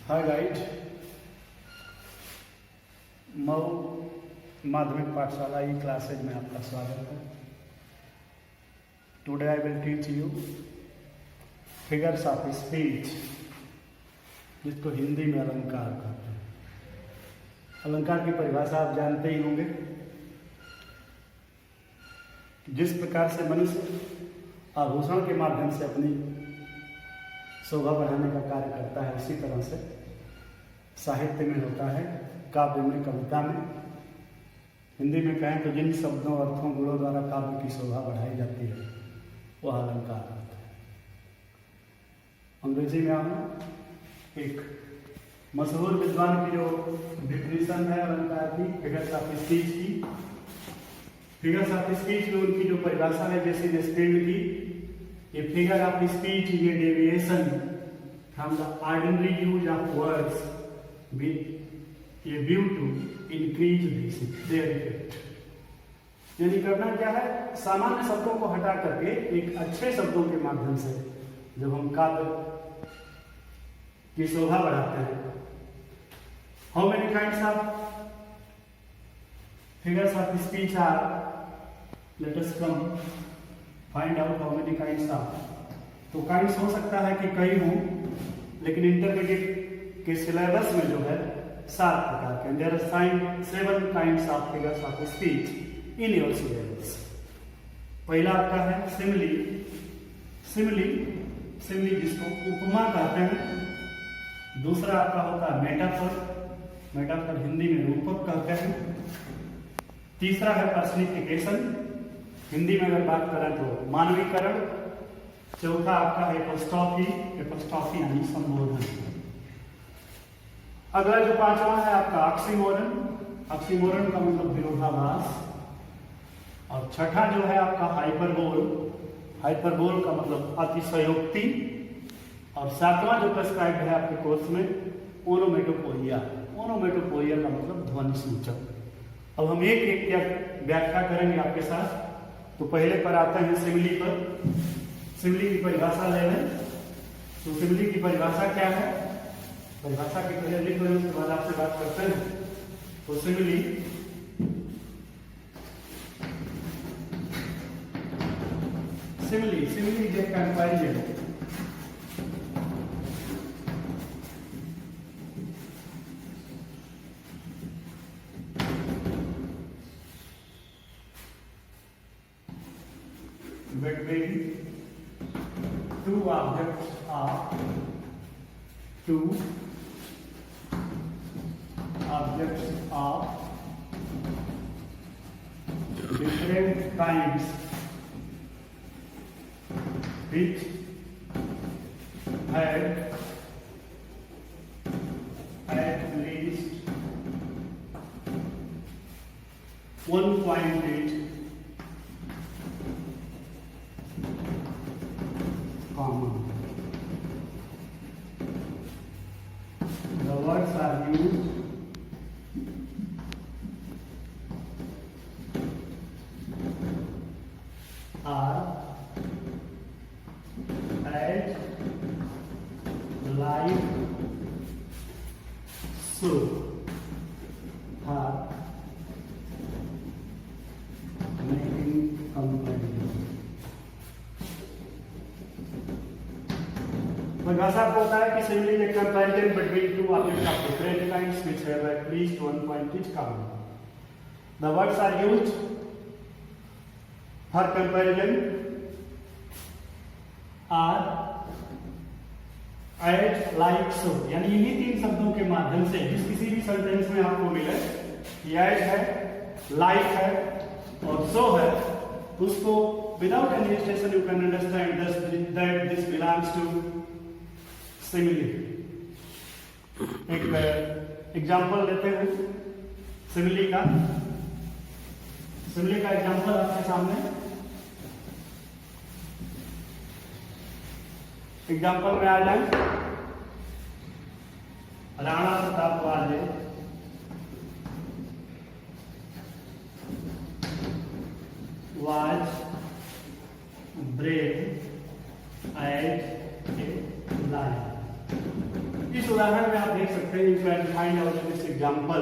हाय guide, Mau माध्यमिक पाठशाला ई classes में आपका स्वागत है। Today I will teach you figures of speech, जिसको हिंदी में अलंकार कहते हैं। अलंकार की परिभाषा आप जानते ही होंगे। जिस प्रकार से मनुष्य आभूषण के माध्यम से अपनी शोभा बढ़ाने का कार्य करता है, उसी तरह से साहित्य में होता है, काव्य में, कविता में। हिंदी में कहें तो जिन शब्दों, अर्थों, गुणों द्वारा काव्य की शोभा बढ़ाई जाती है वह अलंकार होता है। अंग्रेजी में हम एक मशहूर विद्वान की जो डिफिनेशन है अलंकार की, फिगर्स ऑफ स्पीच की, फिगर्स ऑफ स्पीच में उनकी जो परिभाषा है जैसे स्पेल्ड की, A figure of speech is a deviation from the ordinary use of words with a view to increase their effect। यानी करना क्या है, सामान्य शब्दों को हटा करके एक अच्छे शब्दों के माध्यम से जब हम काव्य की शोभा बढ़ाते हैं। How many kinds of figures of speech are? Let us come find out how many kinds are. तो काइंड्स हो सकता है कि कई हों, लेकिन इंटरमीडिएट के सिलेबस में जो है 7 प्रकार के। There are 7 kinds of figures of speech in your syllabus. पहला आपका है सिमिली। सिमिली जिसको उपमा कहते हैं। दूसरा आपका होता है मेटाफर हिंदी में रूपक कहते हैं। तीसरा है पर्सनिफिकेशन, हिंदी में अगर बात करें तो मानवीकरण। चौथा आपका है एपोस्ट्रॉफी यानी संबोधन। अगला जो 5वां है आपका ऑक्सीमोरन का मतलब विरोधाभास। और छठा जो है आपका हाइपरबोल का मतलब अतिशयोक्ति। और 7वां जो प्रेस्क्राइब्ड है आपके कोर्स में ओनोमेटोपोइया का मतलब ध्वनि सूचक। अब हम एक एक क्या व्याख्या करेंगे आपके साथ। तो पहले पर आते हैं सिमिली पर। सिमिली की परिभाषा ले लें। तो सिमिली की परिभाषा क्या है? परिभाषा के पहले लिख लें, उसके बाद आपसे बात करते हैं। तो simile is a comparison between two objects of different kinds which had at least one point common. The words are used are as, like, so, are making comparison। परिभाषा आपको होता है कि simile is a comparison between two objects of different kinds which have at least one point each common. The words are used for comparison are at, like, so. यानी इन्हीं 3 शब्दों के माध्यम से जिस किसी भी सेंटेंस में आपको मिले कि एट है, लाइक है और सो है, उसको without any station you can understand that this belongs to simile. एक एग्जाम्पल लेते हैं सिमिली का एग्जाम्पल आपके सामने। एग्जाम्पल में आ जाए, राणा प्रताप वाले was brave as a lion। इस उदाहरण में आप देख सकते हैं, you can find out this example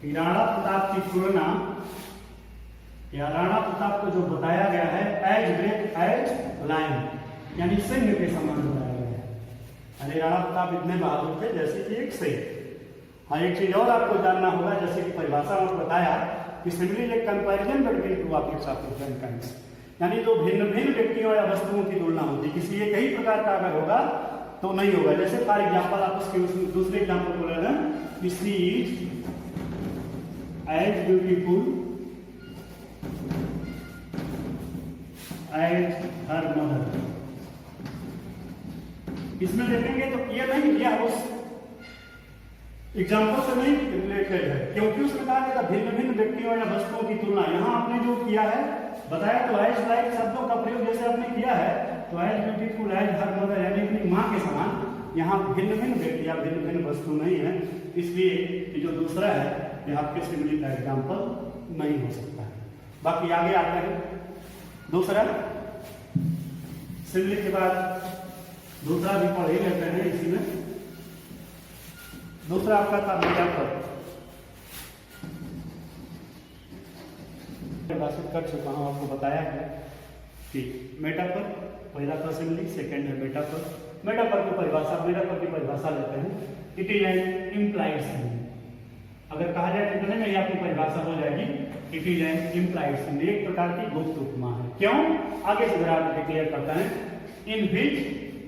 कि राणा प्रताप की तुलना या राणा प्रताप को जो बताया गया है एज ग्रेट एज लायन, यानी सिंह के समान बताया गया है। यानी राणा प्रताप इतने बहादुर थे जैसे कि एक सिंह। हाँ, एक चीज और आपको जानना होगा, जैसे कि परिभाषा में बताया कि सिमिलर एक comparison between two objects of different kinds, यानी जो भिन्न भिन्न व्यक्तियों या वस्तुओं की तुलना होती, किसी एक ही प्रकार का अगर होगा तो नहीं होगा। जैसे फॉर एग्जाम्पल आप उसके दूसरे एग्जाम्पल को ले लें, she is as beautiful as her mother. इसमें देखेंगे तो ये नहीं किया उस एग्जाम्पल से नहीं रिलेटेड है, क्योंकि उसमें कहा गया था भिन्न भिन्न व्यक्तियों या वस्तुओं की तुलना। यहाँ आपने जो किया है बताया तो एज लाइक शब्दों का प्रयोग जैसे आपने किया है, तो as beautiful as her mother यानी अपनी माँ के समान। यहाँ भिन्न भिन्न व्यक्ति या भिन्न भिन्न वस्तु नहीं है, इसलिए ये जो दूसरा है ये आपके सिमिलर का एग्जाम्पल नहीं हो सकता है। बाकी आगे आते हैं दूसरा, सिमिलर के बाद दूसरा भी पढ़ ही लेते हैं। इसी में दूसरा आपका था मेटाफर। बातचीत कर चुका हूं, आपको बताया है कि मेटाफर पहला था सिमिलर, सेकंड है मेटाफर। मेटाफर की परिभाषा लेते हैं, it is N implied similar. अगर कहा जाए तो नहीं, आपकी परिभाषा हो जाएगी it is N implied similar, एक प्रकार की गुप्त उपमा है। क्यों? आगे से जरा डिक्लेयर करता है, in which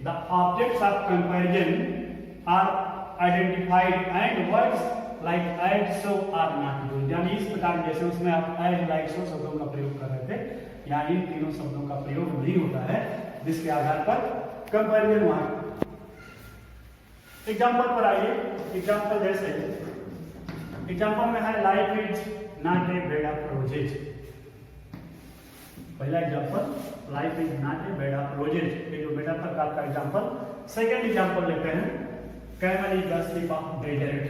the objects of comparison are identified and words like as so are not used. यानी इस प्रकार जैसे उसमें आप एज लाइक सो शब्दों का प्रयोग कर रहे थे, या इन तीनों शब्दों का प्रयोग नहीं होता है, जिसके आधार पर कंपैरिजन वहां। एग्जाम्पल पर आइए। एग्जाम्पल जैसे एग्जाम्पल में है life is not a bed of roses. पहला example life is not a bed of roses, ये जो बेड ऑफ का एग्जाम्पल। सेकेंड एग्जाम्पल लेते हैं, camel is the sleep of desert.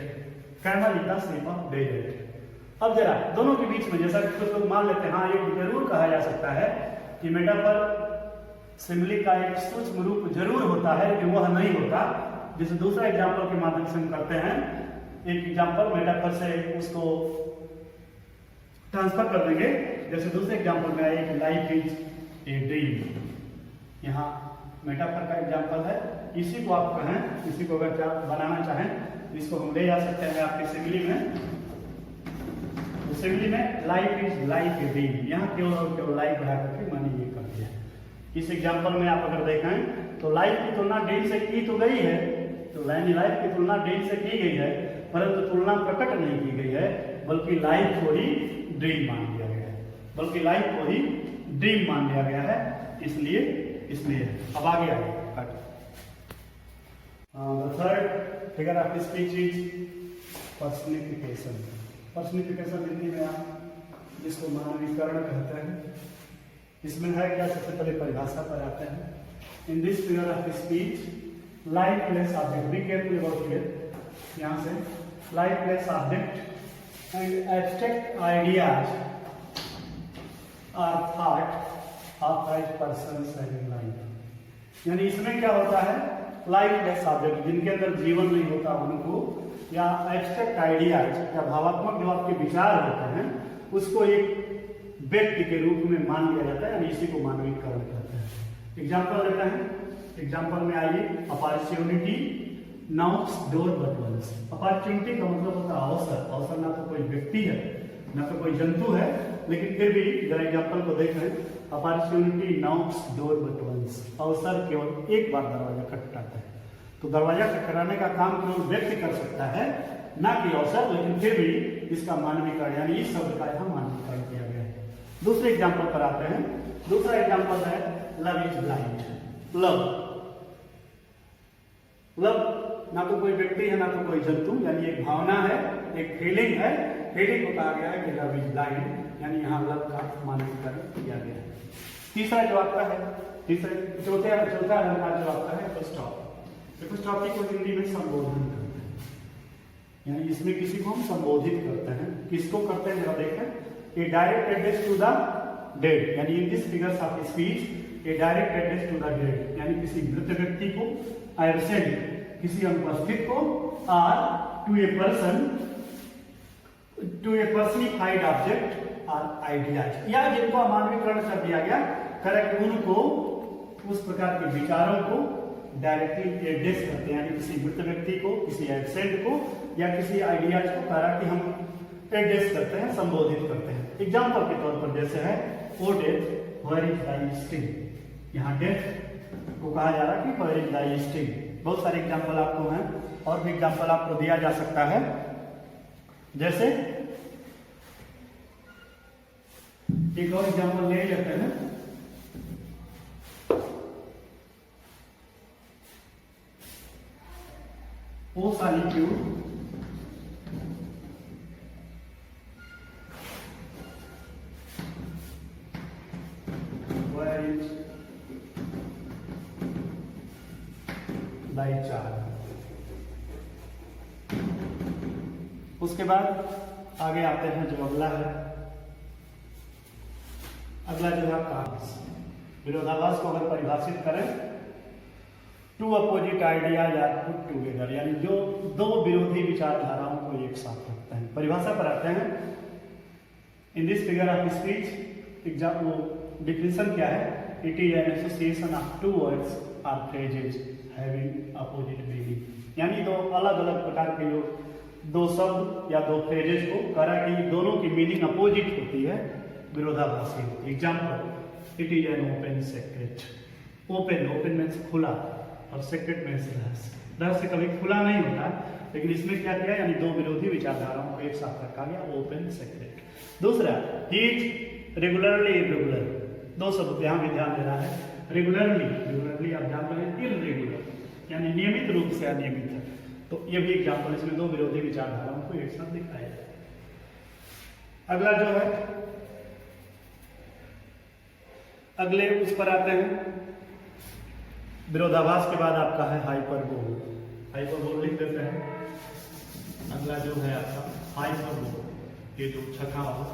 Camel is the sleep of desert. अब जरा दोनों के बीच में जैसा कि कुछ लोग मान लेते हैं, हाँ ये जरूर कहा जा सकता है कि मेटाफर सिमिलर का एक सूक्ष्म रूप जरूर होता है, कि वह नहीं होता। जैसे दूसरा एग्जाम्पल के माध्यम से हम करते हैं, एक एग्जाम्पल मेटाफर से उसको ट्रांसफर कर देंगे। जैसे दूसरे एग्जाम्पल में आए कि लाइफ इज ए ड्रीम, यहाँ मेटाफर का एग्जाम्पल है। इसी को आप कहें, इसी को अगर बनाना चाहें, इसको हम ले जा सकते हैं आपके सिमिलर में। तो सिमिलर में life is like a dream, यहाँ केवल और केवल लाइफ बढ़ा करके मैंने ये कर दिया। इस एग्जाम्पल में आप अगर देखें तो लाइफ की तुलना ड्रीम से की तो गई है, तो लाइफ की तुलना ड्रीम से की गई है, परंतु तुलना प्रकट नहीं की गई है, बल्कि लाइफ को ही ड्रीम मान लिया गया है, बल्कि लाइफ को ही ड्रीम मान लिया गया है। इसलिए अब आगे आगे third figure of speech is personification. Personification Hindi में आप जिसको मानवीकरण कहते हैं, इसमें है क्या? सबसे पहले परिभाषा पर आते हैं। In this figure of speech lifeless object, be careful about here, यहाँ से lifeless object and abstract ideas are thought of as persons having life. यानी इसमें क्या होता है, लाइफ प्लेस ऑब्जेक्ट जिनके अंदर जीवन नहीं होता उनको, या एब्स्ट्रैक्ट आइडियाज या भावात्मक जो आपके विचार होते हैं, उसको एक व्यक्ति के रूप में मान लिया जाता है, यानी इसी को मानवीकरण कहते हैं। एग्जाम्पल लेते हैं। एग्जाम्पल में आइए, opportunity knocks door but once. Opportunity का मतलब होता है अवसर। अवसर ना तो कोई व्यक्ति है ना तो कोई जंतु है, लेकिन फिर भी जरा एग्जाम्पल को देखें, opportunity knocks door but once. अवसर केवल एक बार दरवाजा खटखटाता है, तो दरवाजा खटखटाने का काम केवल व्यक्ति कर सकता है, ना कि अवसर, लेकिन फिर भी इसका मानवीकरण यानी इस शब्द का यहाँ मानवीकरण किया गया है। दूसरे एग्जाम्पल पर आते हैं। दूसरा एग्जाम्पल है लव इज ब्लाइंड। लव ना तो कोई व्यक्ति है ना तो कोई जंतु, यानी एक भावना है, एक फीलिंग है। फीलिंग को कहा गया है कि लव इज ब्लाइंड, यानी यहाँ लव का मानवीकरण किया गया है। तीसरा जो आपका है, चौथा अलंकार जो आपका है एपिस्टॉप। एपिस्टॉप को हिंदी में संबोधन करते हैं, यानी इसमें किसी को हम संबोधित करते हैं। किसको करते हैं जरा देखें, a direct address to the dead, यानी in this figures of speech a direct address to the dead, यानी किसी मृत व्यक्ति को एब्सेंट किसी अनुपस्थित को, और टू ए पर्सनिफाइड ऑब्जेक्ट और आइडियाज, या जिनको अमानवीकरण कर दिया गया, करेक्ट, उनको उस प्रकार के विचारों को डायरेक्टली एड्रेस करते हैं, यानी किसी मृत व्यक्ति को, किसी एब्सेंट को या किसी आइडियाज को करेक्ट हम एड्रेस करते हैं, संबोधित करते हैं। एग्जाम्पल के तौर पर जैसे है O death where is thy sting, यहाँ डेथ को कहा जा रहा है कि वेयर इज दाई स्टिंग। बहुत सारे एग्जाम्पल आपको हैं, और भी एग्जाम्पल आपको दिया जा सकता है, जैसे एक और एग्जाम्पल ले लेते हैं। O solitude where is thy charm. उसके बाद आगे आते हैं जो अगला है, अगला जो है कांस। विरोधाभास को अगर परिभाषित करें, टू अपोजिट आइडिया या पुट टूगेदर, यानी जो दो विरोधी विचारधाराओं को एक साथ रखते हैं। परिभाषा पर आते हैं। In this figure of speech example definition क्या है? It is an association of two words और फ्रेजेज हैविंग अपोजिट मीनिंग, यानी दो अलग अलग प्रकार के जो दो शब्द या दो फ्रेजेज को करा कि दोनों की मीनिंग अपोजिट होती है, विरोधाभासी होती है। Example, it is an open secret. Open means खुला और सेक्रेट मीन्स रहस्य। रहस्य कभी खुला नहीं होता, लेकिन इसमें क्या किया, यानी दो विरोधी विचारधाराओं को एक साथ रखा गया, ओपन सेक्रेट। दूसरा, ही इज रेगुलरली इरेगुलर। दो शब्द यहाँ भी ध्यान देना है। रेगुलरली आप जान रहे हैं, इरेगुलर यानी नियमित रूप से अनियमित है। तो ये भी एग्जाम्पल, इसमें दो विरोधी विचारधाराओं को एक साथ दिखाया जाए। अगला जो है, अगले उस पर आते हैं। विरोधाभास के बाद आपका है हाइपरबोल। हाइपरबोल लिख देते हैं। अगला जो है आपका हाइपरबोल, ये जो छठा हो,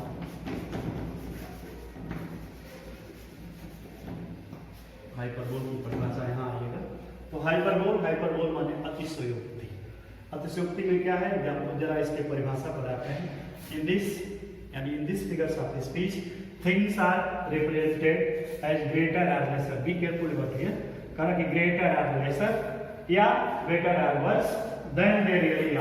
हाइपरबोल की परिभाषा यहाँ आइएगा। तो हाइपरबोल माने अतिशयोक्ति। अतिशयोक्ति में क्या है, जरा इसके परिभाषा पर आते हैं। In this figures of speech things are represented as greater और lesser. Be careful about here, कहा कि ग्रेटर और लेसर या बेटर और worse than they really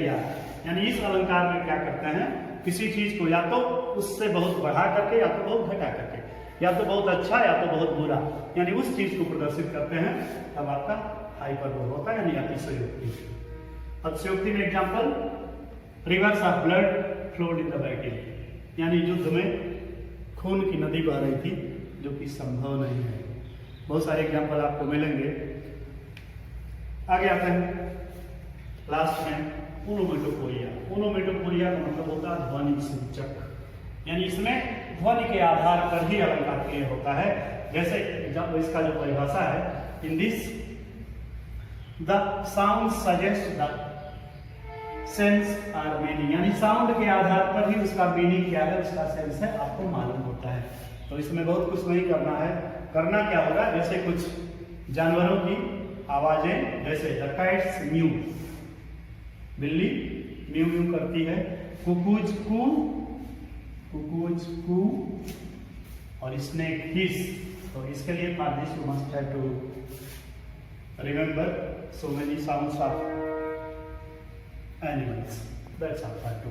are. यानी इस अलंकार में क्या करते हैं, किसी चीज को या तो उससे बहुत बढ़ा करके या तो बहुत घटा करके, या तो बहुत अच्छा या तो बहुत बुरा, यानी उस चीज को प्रदर्शित करते हैं, तब आपका हाइपरबोल होता है, यानी अतिशयोक्ति। अतिशयोक्ति में example, reverse of blood flowed in the battle, यानी युद्ध में खून की नदी बह रही थी, जो कि संभव नहीं है। बहुत सारे एग्जांपल आपको मिलेंगे। आगे आते हैं लास्ट में ओनोमेटोपोइया का मतलब होता है ध्वनिक सूचक, यानी इसमें ध्वनि के आधार पर ही अलंकार क्रिया होता है। जैसे जब इसका जो परिभाषा है, in this the sound suggest the sense और मीनिंग, यानी साउंड के आधार पर ही उसका मीनिंग क्या है, उसका सेंस है, आपको मालूम होता है। तो इसमें बहुत कुछ नहीं करना है। करना क्या होगा, जैसे कुछ जानवरों की आवाजें, जैसे द कैट्स म्यू, बिल्ली म्यू म्यू करती है, कुकूज कू और स्नेक हिस। तो इसके लिए for this you must have to remember so many sounds of animals. That's all I do.